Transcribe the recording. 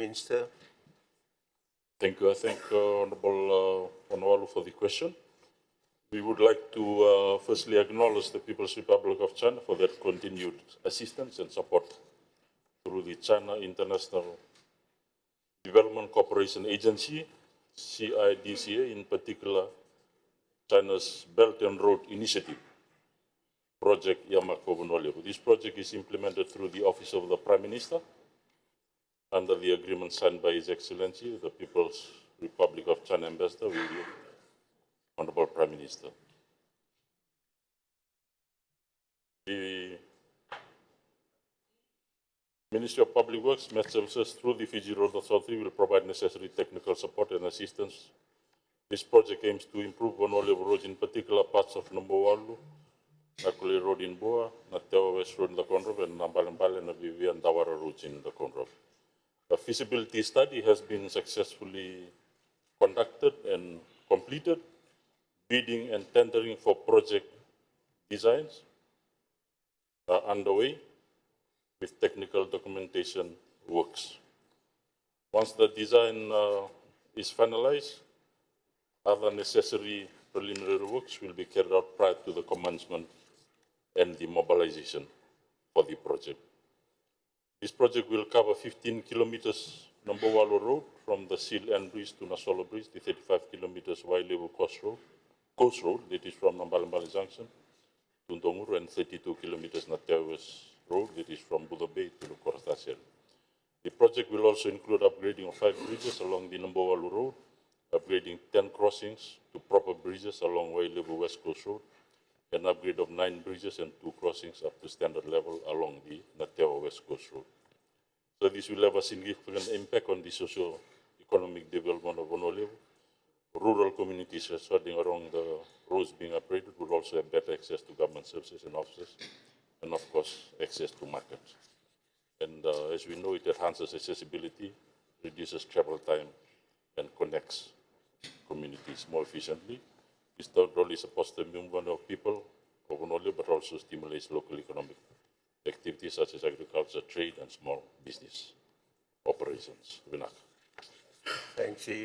Minister. Thank you. I thank Honorable Onoalu for the question. We would like to firstly acknowledge the People's Republic of China for their continued assistance and support through the China International Development Cooperation Agency, CIDCA, in particular China's Belt and Road Initiative, Project Yamak for Vonoleo. This project is implemented through the Office of the Prime Minister under the agreement signed by His Excellency, the People's Republic of China Ambassador, with the Honorable Prime Minister. The Ministry of Public Works, Met Services, through the Fiji Road Authority, will provide necessary technical support and assistance. This project aims to improve Vonoleo roads, in particular parts of Nambowalu, Nakule Road in Boa, Natewa West Road in the Conroe, and Nambalambal and Vivian Dawara roads in the Conroe. A feasibility study has been successfully conducted and completed. Bidding and tendering for project designs are underway with technical documentation works. Once the design is finalized, other necessary preliminary works will be carried out prior to the commencement and the mobilization for the project. This project will cover 15 kilometers Nambowalu Road from the Seal End Bridge to Nasolo Bridge, the 35 kilometers Wailewu Coast Road, that is from Nambalambala Junction to Ndonguru, and 32 kilometers Natewa West Road, that is from Buda Bay to Lukorastasiel. The project will also include upgrading of 5 bridges along the Nambowalu Road, upgrading 10 crossings to proper bridges along Wailewu West Coast Road, an upgrade of 9 bridges and 2 crossings up to standard level along the Natewa West Coast Road. So this will have a significant impact on the socio-economic development of Vonoleo. Rural communities residing along the roads being upgraded will also have better access to government services and offices, and of course, access to markets. And as we know, it enhances accessibility, reduces travel time, and connects communities more efficiently. This not only supports the movement of people of Vonoleo, but also stimulates local economic activities such as agriculture, trade, and small business operations. Thanks.